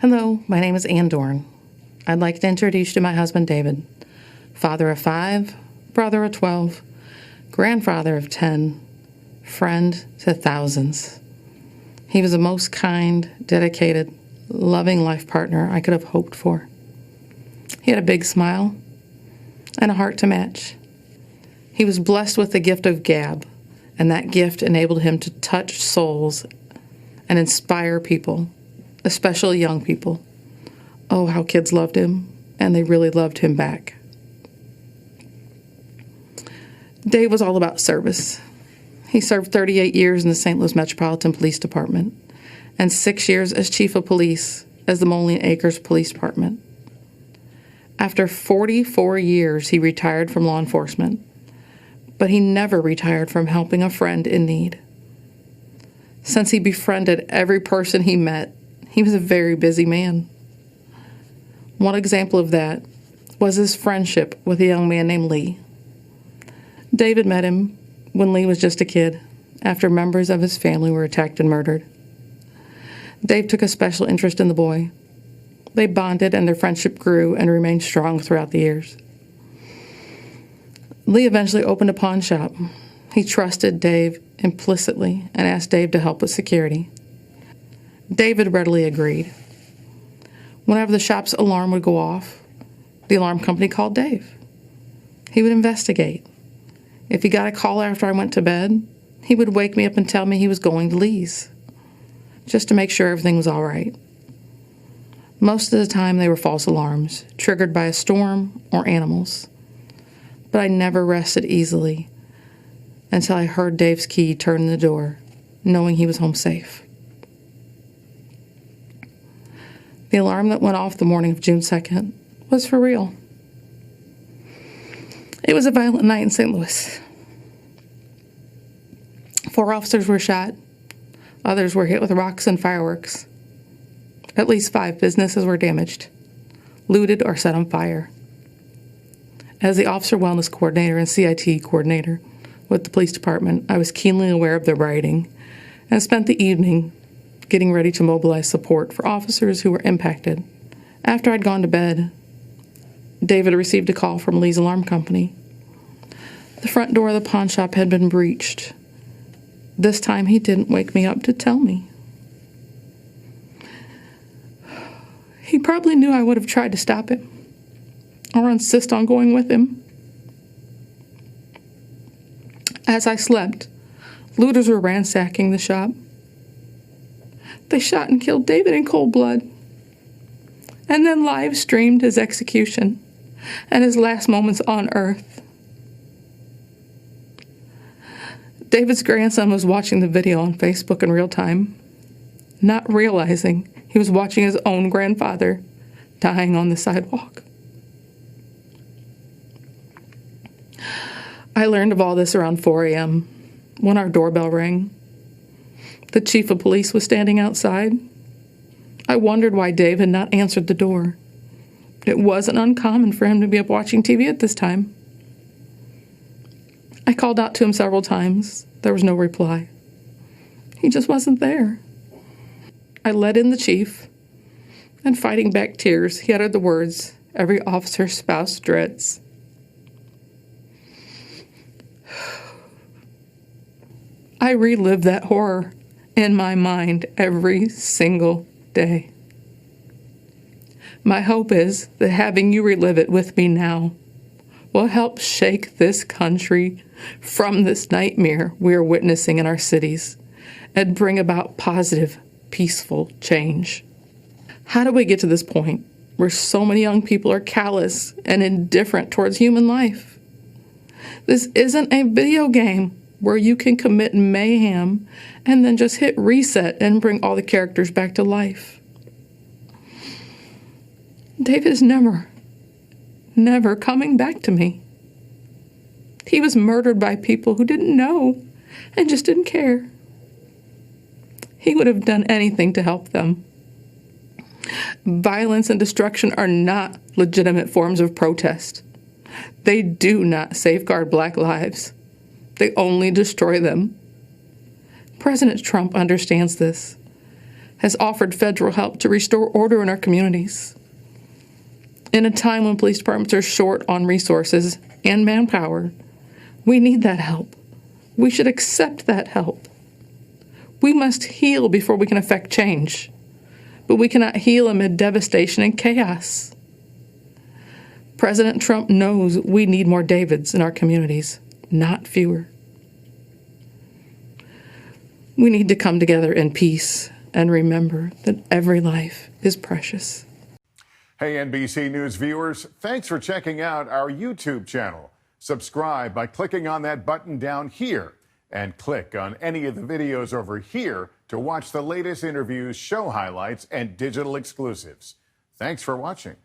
Hello, my name is Ann Dorn. I'd like to introduce you to my husband, David, father of 5, brother of 12, grandfather of 10, friend to thousands. He was the most kind, dedicated, loving life partner I could have hoped for. He had a big smile and a heart to match. He was blessed with the gift of gab, and that gift enabled him to touch souls and inspire people, especially young people. Oh, how kids loved him, and they really loved him back. Dave was all about service. He served 38 years in the St. Louis Metropolitan Police Department and 6 years as Chief of Police as the Moline Acres Police Department. After 44 years, he retired from law enforcement, but he never retired from helping a friend in need. Since he befriended every person he met, he was a very busy man. One example of that was his friendship with a young man named Lee. David met him when Lee was just a kid, after members of his family were attacked and murdered. Dave took a special interest in the boy. They bonded, and their friendship grew and remained strong throughout the years. Lee eventually opened a pawn shop. He trusted Dave implicitly and asked Dave to help with security. David readily agreed. Whenever the shop's alarm would go off, the alarm company called Dave. He would investigate. If he got a call after I went to bed, he would wake me up and tell me he was going to Lee's, just to make sure everything was all right. Most of the time they were false alarms, triggered by a storm or animals. But I never rested easily until I heard Dave's key turn in the door, knowing he was home safe. The alarm that went off the morning of June 2nd was for real. It was a violent night in St. Louis. 4 officers were shot. Others were hit with rocks and fireworks. At least 5 businesses were damaged, looted, or set on fire. As the Officer Wellness Coordinator and CIT Coordinator with the police department, I was keenly aware of the rioting and spent the evening getting ready to mobilize support for officers who were impacted. After I'd gone to bed, David received a call from Lee's alarm company. The front door of the pawn shop had been breached. This time he didn't wake me up to tell me. He probably knew I would have tried to stop him or insist on going with him. As I slept, looters were ransacking the shop. They shot and killed David in cold blood, and then live streamed his execution and his last moments on earth. David's grandson was watching the video on Facebook in real time, not realizing he was watching his own grandfather dying on the sidewalk. I learned of all this around 4 a.m. when our doorbell rang. The chief of police was standing outside. I wondered why Dave had not answered the door. It wasn't uncommon for him to be up watching TV at this time. I called out to him several times. There was no reply. He just wasn't there. I let in the chief, and fighting back tears, he uttered the words every officer's spouse dreads. I relive that horror in my mind every single day. My hope is that having you relive it with me now will help shake this country from this nightmare we are witnessing in our cities and bring about positive, peaceful change. How do we get to this point where so many young people are callous and indifferent towards human life? This isn't a video game where you can commit mayhem and then just hit reset and bring all the characters back to life. David is never coming back to me. He was murdered by people who didn't know and just didn't care. He would have done anything to help them. Violence and destruction are not legitimate forms of protest. They do not safeguard Black lives. They only destroy them. President Trump understands this. has offered federal help to restore order in our communities. In a time when police departments are short on resources and manpower, we need that help. We should accept that help. We must heal before we can affect change, but we cannot heal amid devastation and chaos. President Trump knows we need more Davids in our communities, not fewer. We need to come together in peace and remember that every life is precious. Hey, NBC News viewers, thanks for checking out our YouTube channel. Subscribe by clicking on that button down here and click on any of the videos over here to watch the latest interviews, show highlights, and digital exclusives. Thanks for watching.